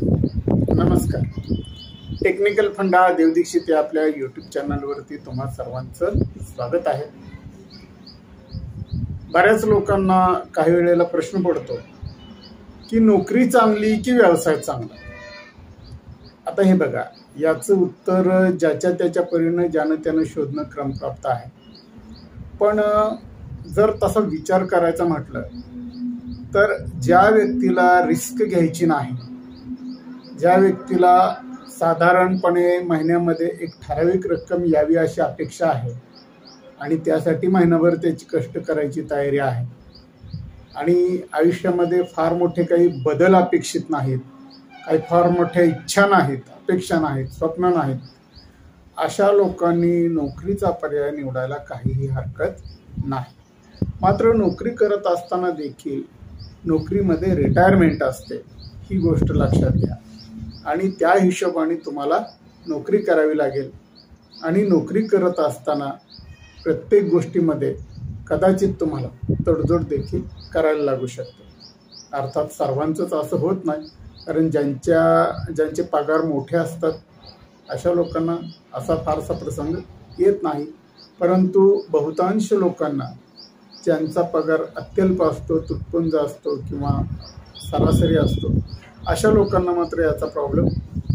नमस्कार. टेक्निकल फंडा देव दीक्षित या आपल्या यूट्यूब चॅनलवरती तुम्हा सर्वांचं स्वागत आहे. बऱ्याच लोकांना काही वेळेला प्रश्न पडतो की नोकरी चांगली की व्यवसाय चांगला. आता हे बघा, याचं उत्तर ज्याच्या त्याच्या परीने ज्यानं त्यानं शोधणं क्रमप्राप्त आहे. पण जर तसा विचार करायचा म्हटलं तर ज्या व्यक्तीला रिस्क घ्यायची नाही, ज्या व्यक्तीला साधारणपणे महिन्यामध्ये एक ठराविक रक्कम यावी अशी अपेक्षा आहे आणि त्यासाठी महिनाभर त्याची कष्ट करायची तयारी आहे आणि आयुष्यामध्ये फार मोठे काही बदल अपेक्षित नाहीत, काही फार मोठ्या इच्छा नाहीत, अपेक्षा नाहीत, स्वप्न नाहीत, अशा लोकांनी नोकरीचा पर्याय निवडायला काहीही हरकत नाही. मात्र नोकरी करत असताना देखील नोकरीमध्ये रिटायरमेंट असते, ही गोष्ट लक्षात घ्या आणि त्या हिशोबाने तुम्हाला नोकरी करावी लागेल. आणि नोकरी करत असताना प्रत्येक गोष्टीमध्ये कदाचित तुम्हाला तडजोड देखील करायला लागू शकते. अर्थात सर्वांचंच असं होत नाही, कारण ज्यांचे पगार मोठे असतात अशा लोकांना असा फारसा प्रसंग येत नाही. परंतु बहुतांश लोकांना ज्यांचा पगार अत्यल्प असतो, तुटपुंज असतो किंवा सरासरी असतो, अशा लोकांना मात्र याचा प्रॉब्लेम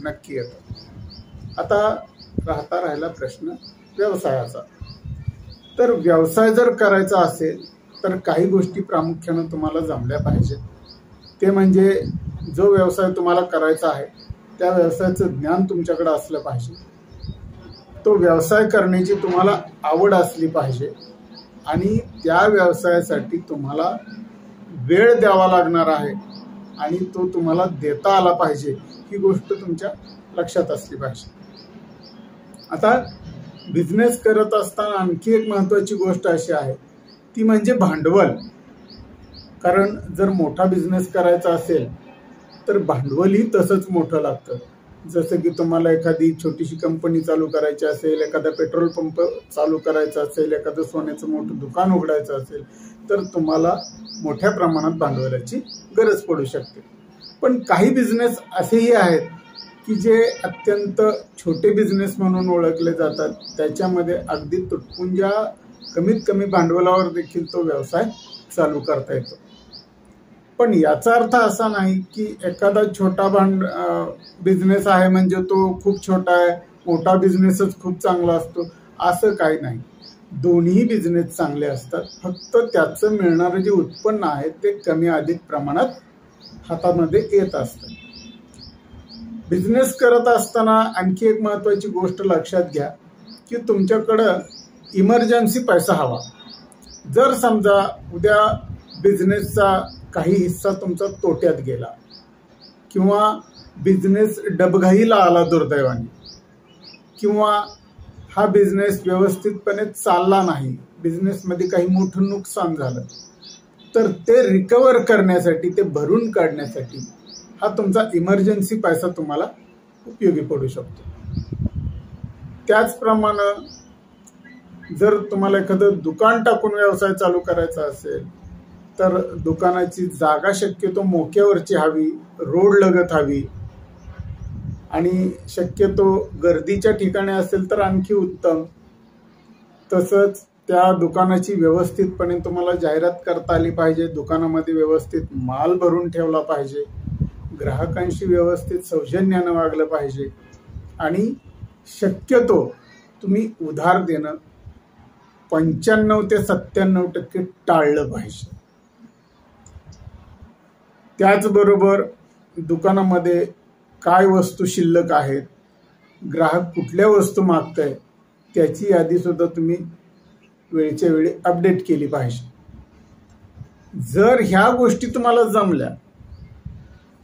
नक्की येतो. आता राहिला प्रश्न व्यवसायाचा. तर व्यवसाय जर करायचा असेल तर काही गोष्टी प्रामुख्यानं तुम्हाला जमल्या पाहिजेत. ते म्हणजे जो व्यवसाय तुम्हाला करायचा आहे त्या व्यवसायाचं ज्ञान तुमच्याकडे असलं पाहिजे. तो व्यवसाय करण्याची तुम्हाला आवड असली पाहिजे आणि त्या व्यवसायासाठी तुम्हाला वेळ द्यावा लागणार आहे आणि तो तुम्हाला देता आला पाहिजे, ही गोष्ट तुमच्या लक्षात असली पाहिजे. आता बिझनेस करत असताना आणखी एक महत्त्वाची गोष्ट अशी आहे, ती म्हणजे भांडवल. कारण जर मोठा बिझनेस करायचा असेल तर भांडवलही तसंच मोठं लागतं. जसं की तुम्हाला एखादी छोटीशी कंपनी चालू करायची असेल, एखादा पेट्रोल पंप चालू करायचा असेल, एखादं सोन्याचं मोठं दुकान उघडायचं असेल तर तुम्हाला मोठ्या प्रमाणात भांडवलाची गरज पडू शकते. पण काही बिझनेस असेही आहेत की जे अत्यंत छोटे बिझनेस म्हणून ओळखले जातात. त्याच्यामध्ये अगदी तुटपुंजा कमीत कमी भांडवलावर देखील तो व्यवसाय चालू करता येतो. पण याचा अर्थ असा नाही की एखादा छोटा बिझनेस आहे म्हणजे तो खूप छोटा आहे, मोठा बिझनेसच खूप चांगला असतो, असं काही नाही. दोन्ही बिझनेस चांगले असतात, फक्त त्याचं मिळणारं जे उत्पन्न आहे ते कमी अधिक प्रमाणात हातामध्ये येत असतं. बिझनेस करत असताना आणखी एक महत्त्वाची गोष्ट लक्षात घ्या की तुमच्याकडं इमर्जन्सी पैसा हवा. जर समजा उद्या बिझनेसचा काही हिस्सा तुमचा तोट्यात गेला किंवा बिझनेस डबघाईला आला दुर्दैवाने, किंवा हा बिझनेस व्यवस्थितपणे चालला नाही, बिझनेसमध्ये काही मोठं नुकसान झालं, तर ते रिकवर करण्यासाठी, ते भरून काढण्यासाठी हा तुमचा इमर्जन्सी पैसा तुम्हाला उपयोगी पडू शकतो. त्याचप्रमाणे जर तुम्हाला एखादं दुकान टाकून व्यवसाय चालू करायचा असेल तर दुकानाची जागा शक्यतो मोक्यावरची हवी, रोड लगत हवी आणि शक्यतो गर्दीच्या ठिकाणी असेल तर आणखी उत्तम. तसंच त्या दुकानाची व्यवस्थितपणे तुम्हाला जाहिरात करता आली पाहिजे, दुकानामध्ये व्यवस्थित माल भरून ठेवला पाहिजे, ग्राहकांशी व्यवस्थित सौजन्यानं वागलं पाहिजे आणि शक्यतो तुम्ही उधार देणं 95 ते 97% टाळलं पाहिजे. त्याचबरोबर दुकानामध्ये काय वस्तू शिल्लक आहेत, ग्राहक कुठल्या वस्तू मागताय त्याची यादी सुद्धा तुम्ही वेळच्या वेळी अपडेट केली पाहिजे. जर ह्या गोष्टी तुम्हाला जमल्या,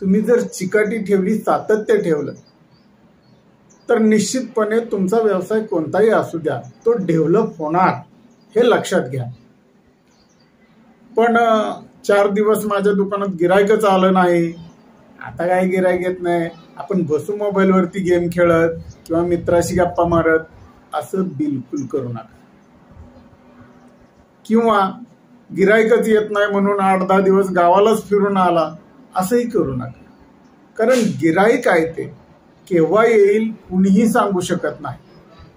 तुम्ही जर चिकाटी ठेवली, सातत्य ठेवलं, तर निश्चितपणे तुमचा व्यवसाय कोणताही असू द्या तो डेव्हलप होणार, हे लक्षात घ्या. पण 4 दिवस माझ्या दुकानात गिरायकच आलं नाही, आता काय गिरायक येत नाही, आपण बसू मोबाईलवरती गेम खेळत किंवा मित्राशी गप्पा मारत, असं बिलकुल करू नका. किंवा गिरायकच येत नाही म्हणून 8-10 दिवस गावालाच फिरून आला, असंही करू नका. कारण गिराईक आहे ते केव्हा येईल कुणीही सांगू शकत नाही.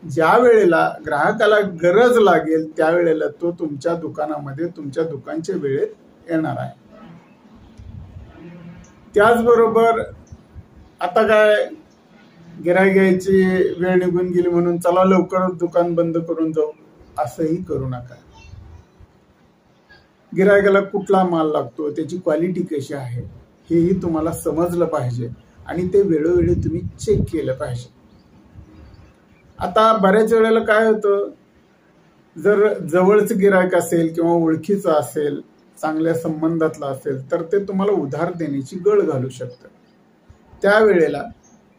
ज्या वेळेला ग्राहकाला गरज लागेल त्यावेळेला तो तुमच्या दुकानामध्ये तुमच्या दुकानच्या वेळेत येणार आहे. त्याचबरोबर आता काय गिराईक यायची वेळ निघून गेली म्हणून चला लवकरच दुकान बंद करून जाऊ असंही करू नका. गिराईकाला कुठला माल लागतो, त्याची क्वालिटी कशी आहे हेही तुम्हाला समजलं पाहिजे आणि ते वेळोवेळी तुम्ही चेक केलं पाहिजे. आता बऱ्याच वेळेला काय होतं, जर जवळचं गिराईक असेल किंवा ओळखीचं असेल, चांगल्या संबंधातलं असेल तर ते तुम्हाला उधार देण्याची गळ घालू शकतं. त्यावेळेला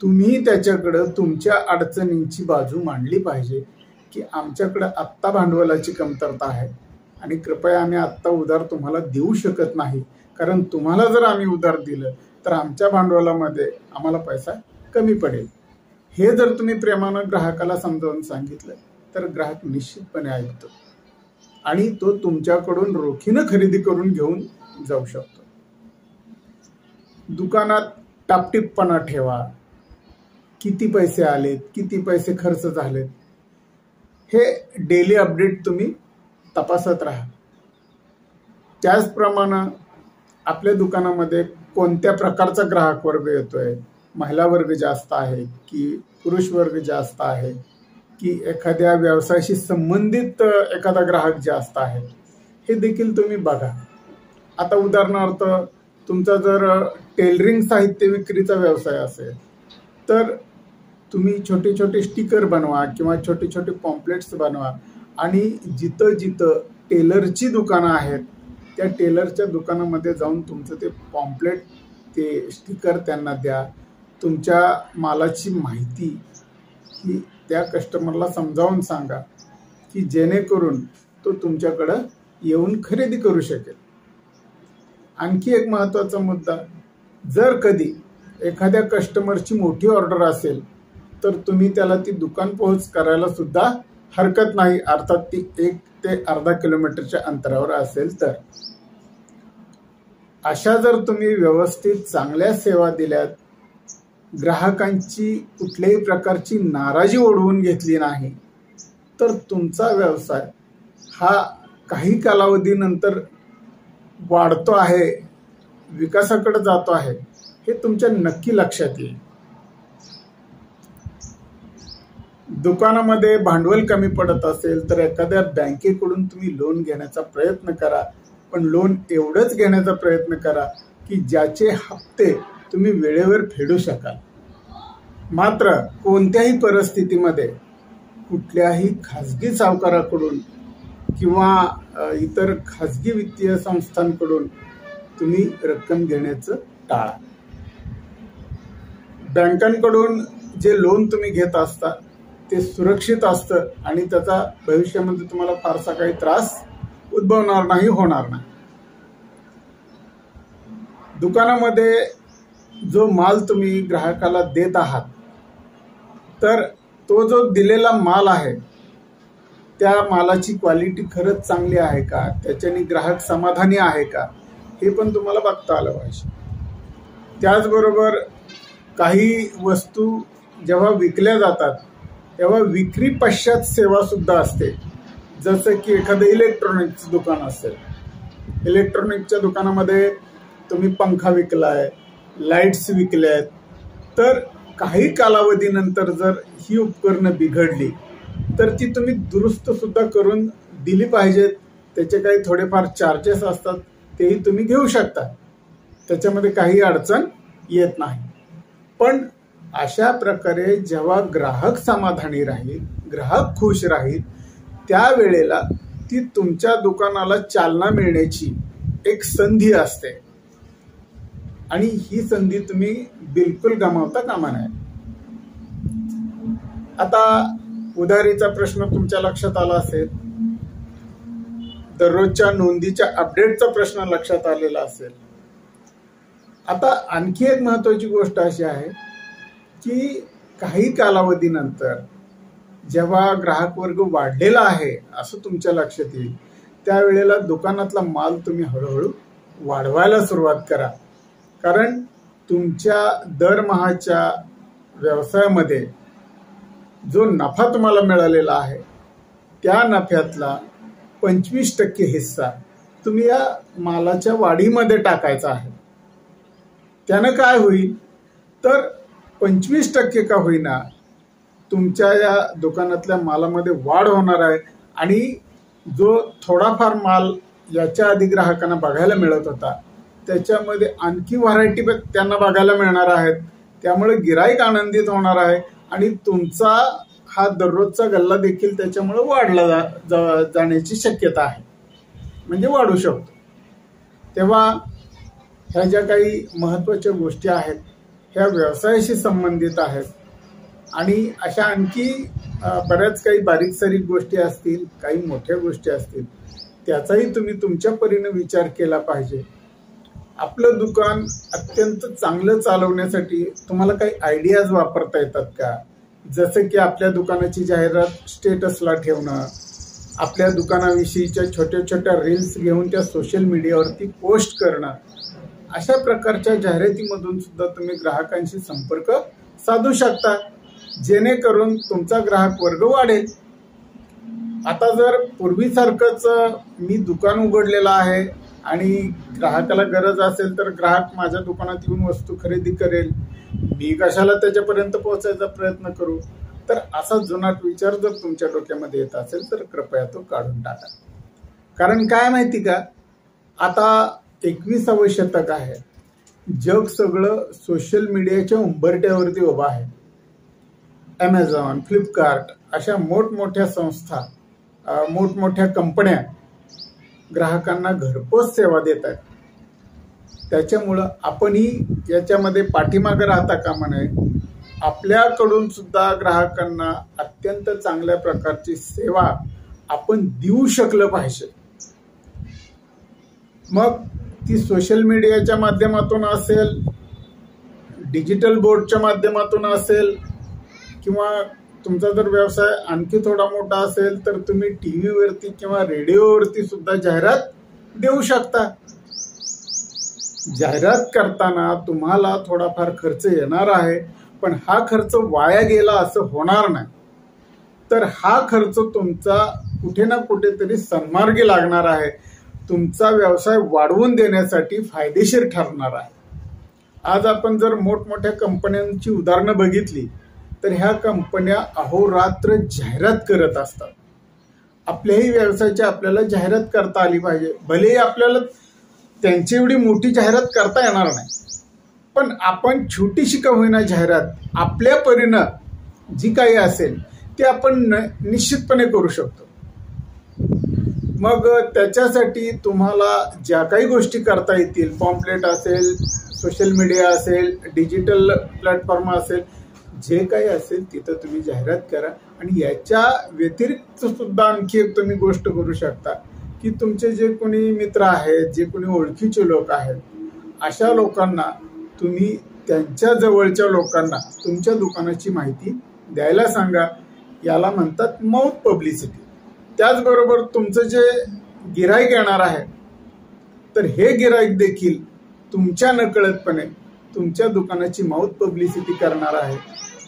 तुम्ही त्याच्याकडं तुमच्या अडचणींची बाजू मांडली पाहिजे की आमच्याकडं आत्ता भांडवलाची कमतरता आहे आणि कृपया आम्ही आत्ता उधार तुम्हाला देऊ शकत नाही, कारण तुम्हाला जर आम्ही उधार दिलं तर आमच्या भांडवलामध्ये आम्हाला पैसा कमी पडेल. हे जर तुम्ही प्रेमानं ग्राहकाला समजावून सांगितलं तर ग्राहक निश्चितपणे ऐकतो आणि तो तुमच्याकडून रोखीनं खरेदी करून घेऊन जाऊ शकतो. दुकानात टापटीपपणा ठेवा. किती पैसे आलेत, किती पैसे खर्च झालेत हे डेली अपडेट तुम्ही तपासत राहा. त्याचप्रमाणे आपल्या दुकानामध्ये कोणत्या प्रकारचा ग्राहक वर्ग येतोय, महिला वर्ग जास्त आहे की पुरुष वर्ग जास्त आहे की एखाद्या व्यवसायाशी संबंधित एखादा ग्राहक जास्त आहे हे देखील तुम्ही बघा. आता उदाहरणार्थ तुमचा जर टेलरिंग साहित्य विक्रीचा व्यवसाय असेल तर तुम्ही छोटे छोटे स्टिकर बनवा किंवा छोटे छोटे पॉम्पलेट्स बनवा आणि जिथं जिथं टेलरची दुकानं आहेत त्या टेलरच्या दुकानामध्ये जाऊन तुमचं ते पॉम्पलेट, ते स्टिकर त्यांना द्या. तुमच्या मालाची माहिती ही त्या कस्टमरला समजावून सांगा की जेणेकरून तो तुमच्याकडं येऊन खरेदी करू शकेल. आणखी एक महत्त्वाचा मुद्दा, जर कधी एखाद्या कस्टमरची मोठी ऑर्डर असेल तर तुम्ही त्याला ती दुकान पोहोच करायला सुद्धा हरकत नाही, अर्थात ती 1 ते अर्धा किलोमीटरच्या अंतरावर असेल तर. अशा जर तुम्ही व्यवस्थित चांगल्या सेवा दिल्यात, ग्राहकांची कुठल्याही प्रकारची नाराजी ओढवून घेतली नाही तर तुमचा व्यवसाय हा काही कालावधीनंतर वाढतो आहे, विकासाकडे जातो आहे हे तुमच्या नक्की लक्षात येईल. दुकानामध्ये भांडवल कमी पडत असेल तर एखाद्या बँकेकडून तुम्ही लोन घेण्याचा प्रयत्न करा, पण लोन एवढंच घेण्याचा प्रयत्न करा की ज्याचे हप्ते तुम्ही वेळेवर फेडू शकाल. मात्र कोणत्याही परिस्थितीमध्ये कुठल्याही खाजगी सावकाराकडून किंवा इतर खाजगी वित्तीय संस्थांकडून तुम्ही रक्कम घेण्याचं टाळा. बँकांकडून जे लोन तुम्ही घेत असता ते सुरक्षित असतं आणि त्याचा भविष्यामध्ये तुम्हाला फारसा काही त्रास उद्भवणार नाही, होणार नाही. दुकानामध्ये जो माल तुम्ही ग्राहकाला देत आहात तर तो जो दिलेला माल आहे त्या मालाची क्वालिटी खरंच चांगली आहे का, त्याच्याने ग्राहक समाधानी आहे का हे पण तुम्हाला बघता आलं पाहिजे. त्याचबरोबर काही वस्तू जेव्हा विकल्या जातात तेव्हा विक्री पश्चात सेवा सुद्धा असते. जसं की एखादं इलेक्ट्रॉनिक्स दुकान असेल, इलेक्ट्रॉनिकच्या दुकानामध्ये तुम्ही पंखा विकलाय, लाईट्स विकल्या आहेत, तर काही कालावधीनंतर जर ही उपकरणं बिघडली तर ती तुम्ही दुरुस्त सुद्धा करून दिली पाहिजेत. त्याचे काही थोडेफार चार्जेस असतात, तेही तुम्ही घेऊ शकता, त्याच्यामध्ये काही अडचण येत नाही. पण अशा प्रकारे जेव्हा ग्राहक समाधानी राहील, ग्राहक खुश राहील, त्यावेळेला ती तुमच्या दुकानाला चालना मिळण्याची एक संधी असते आणि ही संधी तुम्ही बिलकुल गमावता कामा नये. आता उधारीचा प्रश्न तुमच्या लक्षात आला असेल, दररोजच्या नोंदीच्या अपडेटचा प्रश्न लक्षात आलेला असेल. आता आणखी एक महत्त्वाची गोष्ट अशी आहे की काही कालावधीनंतर जेव्हा ग्राहक वर्ग वाढलेला आहे असं तुमच्या लक्षात येईल त्यावेळेला दुकानातला माल तुम्ही हळूहळू वाढवायला सुरुवात करा, कारण तुमच्या दरमहाच्या व्यवसायामध्ये जो नफा तुम्हाला मिळालेला आहे त्या नफ्यातला 25% हिस्सा तुम्ही या मालाच्या वाढीमध्ये टाकायचा आहे. त्यानं काय होईल तर 25% का होईना तुमच्या या दुकानातल्या मालामध्ये वाढ होणार आहे आणि जो थोडाफार माल याच्या आधी ग्राहकांना बघायला मिळत होता त्याच्यामध्ये आणखी व्हरायटी त्यांना बघायला मिळणार आहेत. त्यामुळे गिराईक आनंदित होणार आहे आणि तुमचा हा दररोजचा गल्ला देखील त्याच्यामुळे वाढला जाण्याची शक्यता आहे, म्हणजे वाढू शकतो. तेव्हा ह्या ज्या काही महत्त्वाच्या गोष्टी आहेत ह्या व्यवसायाशी संबंधित आहेत आणि अशा आणखी बऱ्याच काही बारीक सारीक गोष्टी असतील, काही मोठ्या गोष्टी असतील, त्याचाही तुम्ही तुमच्या परीने विचार केला पाहिजे. आपलं दुकान अत्यंत चांगलं चालवण्यासाठी तुम्हाला काही आयडियाज वापरता येतात का? जसं की आपल्या दुकानाची जाहिरात स्टेटसला ठेवणं, आपल्या दुकानाविषयीच्या छोट्या छोट्या रील्स घेऊन त्या सोशल मीडियावरती पोस्ट करणं. अशा प्रकारच्या जाहिरातीमधून सुद्धा तुम्ही ग्राहकांशी संपर्क साधू शकता, जेणेकरून तुमचा ग्राहक वर्ग वाढेल. आता जर पूर्वीसारखंच मी दुकान उघडलेलं आहे आणि ग्राहकाला गरज असेल तर ग्राहक माझ्या दुकानात येऊन वस्तू खरेदी करेल, मी कशाला त्याच्यापर्यंत पोहोचायचा प्रयत्न करू, तर असा जुनाट विचार जर तुमच्या डोक्यामध्ये येत असेल तर कृपया तो काढून टाका. कारण काय माहिती का, आता 21वे शतक आहे. जग सगळं सोशल मीडियाच्या उंबरठ्यावरती उभं आहे. ॲमेझॉन, फ्लिपकार्ट अशा मोठमोठ्या संस्था, मोठमोठ्या कंपन्या ग्राहकांना घरपोच सेवा देत आहेत. त्याच्यामुळं आपणही याच्यामध्ये पाठीमागे राहता कामा नये. आपल्याकडून सुद्धा ग्राहकांना अत्यंत चांगल्या प्रकारची सेवा आपण देऊ शकलं पाहिजे. मग ती सोशल मीडियाच्या माध्यमातून असेल, डिजिटल बोर्डच्या माध्यमातून असेल, किंवा तुमचा जर व्यवसाय आणखी थोडा मोठा असेल तर तुम्ही टीव्हीवरती किंवा रेडिओवरती सुद्धा जाहिरात देऊ शकता. जाहिरात करताना तुम्हाला थोडाफार खर्च येणार आहे, पण हा खर्च वाया गेला असं होणार नाही. तर हा खर्च तुमचा कुठे ना कुठेतरी सन्मार्गी लागणार आहे, तुमचा व्यवसाय वाढवून देण्यासाठी फायदेशीर ठरणार आहे. आज आपण जर मोठमोठ्या कंपन्यांची उदाहरणं बघितली तर ह्या कंपन्या अहोरात्र जाहिरात करत असतात. आपल्याही व्यवसायाची आपल्याला जाहिरात करता आली पाहिजे. भलेही आपल्याला त्यांची एवढी मोठी जाहिरात करता येणार नाही, पण आपण छोटीशी का होईना जाहिरात आपल्या परीनं जी काही असेल ती आपण निश्चितपणे करू शकतो. मग त्याच्यासाठी तुम्हाला ज्या काही गोष्टी करता येतील, पॉम्पलेट असेल, सोशल मीडिया असेल, डिजिटल प्लॅटफॉर्म असेल, जे काही असेल तिथं तुम्ही जाहिरात करा. आणि याच्या व्यतिरिक्त सुद्धा आणखी एक तुम्ही गोष्ट करू शकता की तुमचे जे कोणी मित्र आहेत, जे कोणी ओळखीचे लोक आहेत, अशा लोकांना तुम्ही त्यांच्या जवळच्या लोकांना तुमच्या दुकानाची माहिती द्यायला सांगा. याला म्हणतात माउथ पब्लिसिटी. त्याचबरोबर तुमचं जे गिराईक येणार आहे तर हे गिराईक देखील तुमच्या नकळतपणे तुमच्या दुकानाची माउथ पब्लिसिटी करणार आहे.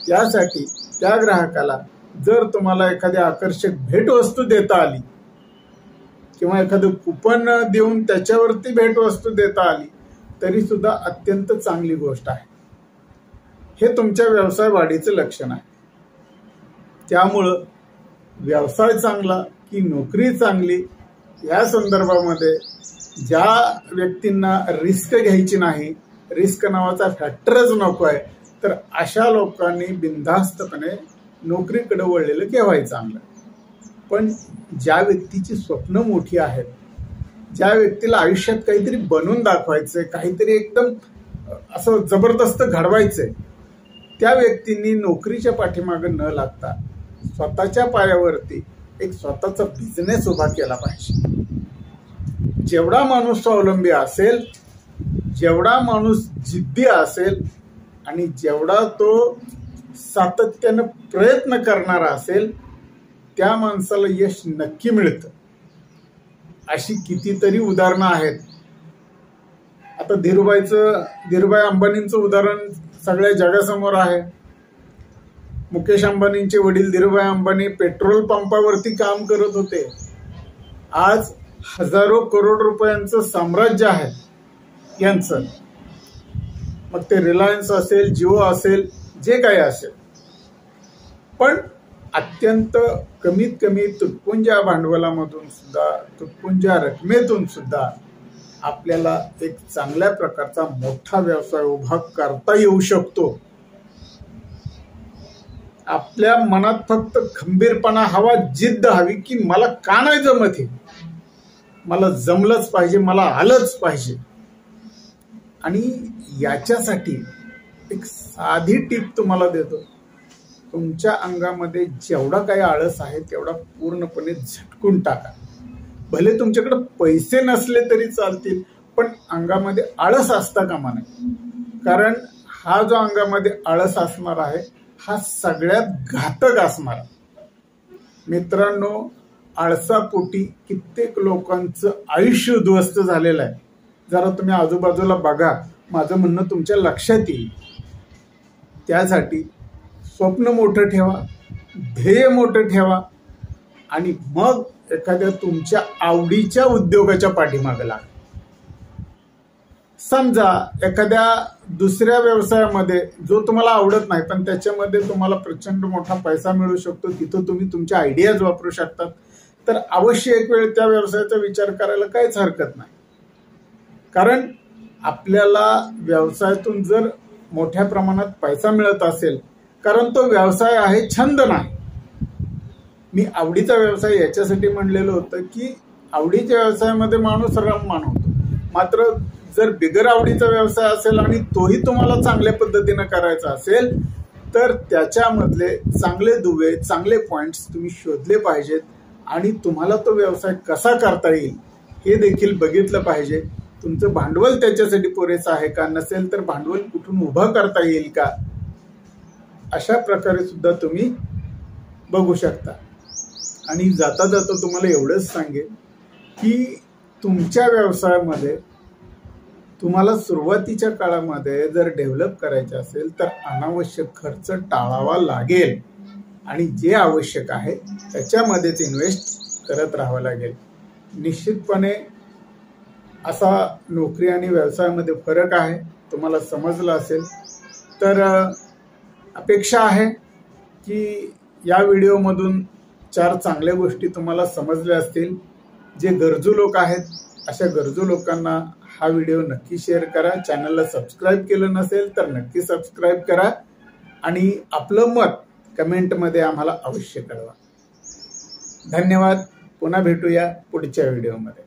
यासाठी त्या ग्राहकाला जर तुम्हाला एखादी आकर्षक भेटवस्तू देता आली किंवा एखादं कुपन देऊन त्याच्यावरती भेटवस्तू देता आली तरी सुद्धा अत्यंत चांगली गोष्ट आहे. हे तुमच्या व्यवसाय वाढीचं लक्षण आहे. त्यामुळं व्यवसाय चांगला की नोकरी चांगली या संदर्भामध्ये ज्या व्यक्तींना रिस्क घ्यायची नाही, रिस्क नावाचा फॅक्टरच नको आहे, तर अशा लोकांनी बिनधास्तपणे नोकरीकडे वळलेलं केव्हाही चांगलं. पण ज्या व्यक्तीची स्वप्न मोठी आहेत, ज्या व्यक्तीला आयुष्यात काहीतरी बनवून दाखवायचंय, काहीतरी एकदम असं जबरदस्त घडवायचंय, त्या व्यक्तींनी नोकरीच्या पाठीमागे न लागता स्वतःच्या पायावरती एक स्वतःचा बिझनेस उभा केला पाहिजे. जेवढा माणूस स्वावलंबी असेल, जेवढा माणूस जिद्दी असेल आणि जेवढा तो सातत्यानं प्रयत्न करणारा असेल त्या माणसाला यश नक्की मिळतं. अशी कितीतरी उदाहरणं आहेत. आता धीरूभाई अंबानींचं उदाहरण सगळ्या जगासमोर आहे. मुकेश अंबानींचे वडील धीरूभाई अंबानी पेट्रोल पंपावरती काम करत होते. आज हजारो करोड रुपयांचं साम्राज्य आहे यांचं. मग ते रिलायन्स असेल, जिओ असेल, जे काही असेल. पण अत्यंत कमीत कमी तुटपुंज्या भांडवलामधून सुद्धा, तुटपुंज्या रकमेतून सुद्धा आपल्याला एक चांगल्या प्रकारचा मोठा व्यवसाय उभा करता येऊ शकतो. आपल्या मनात फक्त खंबीरपणा हवा, जिद्द हवी की मला का नाही जमत हे, मला जमलंच पाहिजे, मला आलंच पाहिजे. आणि याच्यासाठी एक साधी टीप तुम्हाला देतो. तुमच्या अंगामध्ये जेवढा काही आळस आहे तेवढा पूर्णपणे झटकून टाका. भले तुमच्याकडे पैसे नसले तरी चालतील, पण अंगामध्ये आळस असता कामा नये. कारण हा जो अंगामध्ये आळस असणार आहे हा सगळ्यात घातक असणार. मित्रांनो, आळसापोटी कित्येक लोकांचं आयुष्य उद्ध्वस्त झालेलं आहे. जरा तुम्ही आजूबाजूला बघा, माझं म्हणणं तुमच्या लक्षात येईल. त्यासाठी स्वप्न मोठं ठेवा, ध्येय मोठं ठेवा आणि मग एखाद्या तुमच्या आवडीच्या उद्योगाच्या पाठीमागे लागा. समजा एखाद्या दुसऱ्या व्यवसायामध्ये जो तुम्हाला आवडत नाही पण त्याच्यामध्ये तुम्हाला प्रचंड मोठा पैसा मिळू शकतो, तिथं तुम्ही तुमच्या आयडियाज वापरू शकतात, तर अवश्य एक वेळ त्या व्यवसायाचा विचार करायला काहीच हरकत नाही. कारण आपल्याला व्यवसायातून जर मोठ्या प्रमाणात पैसा मिळत असेल, कारण तो व्यवसाय आहे, छंद नाही. मी आवडीचा व्यवसाय याच्यासाठी म्हणलेलं होतं की आवडीच्या व्यवसायामध्ये माणूस रममाण होतो. मात्र जर बिगर आवडीचा व्यवसाय असेल आणि तोही तुम्हाला चांगल्या पद्धतीनं करायचा असेल तर त्याच्यामधले चांगले दुवे, चांगले पॉइंट्स तुम्ही शोधले पाहिजेत आणि तुम्हाला तो व्यवसाय कसा करता येईल हे देखील बघितलं पाहिजे. तुमचं भांडवल त्याच्यासाठी पुरेसं आहे का, नसेल तर भांडवल कुठून उभं करता येईल का, अशा प्रकारे सुद्धा तुम्ही बघू शकता. आणि जाता जाता तुम्हाला एवढंच सांगेन की तुमच्या व्यवसायामध्ये तुम्हाला सुरुवातीच्या काळामध्ये जर डेव्हलप करायचे असेल तर अनावश्यक खर्च टाळावा लागेल आणि जे आवश्यक आहे त्याच्यामध्येच इन्व्हेस्ट करत राहावं लागेल. निश्चितपणे असा नोकरी आणि व्यवसायामध्ये फरक आहे, तुम्हाला समजलं असेल. तर अपेक्षा आहे की या व्हिडिओमधून 4 चांगल्या गोष्टी तुम्हाला समजल्या असतील. जे गरजू लोक आहेत अशा गरजू लोकांना हा व्हिडिओ नक्की शेअर करा. चॅनलला सबस्क्राईब केलं नसेल तर नक्की सबस्क्राईब करा आणि आपलं मत कमेंटमध्ये आम्हाला अवश्य कळवा. धन्यवाद. पुन्हा भेटूया पुढच्या व्हिडिओमध्ये.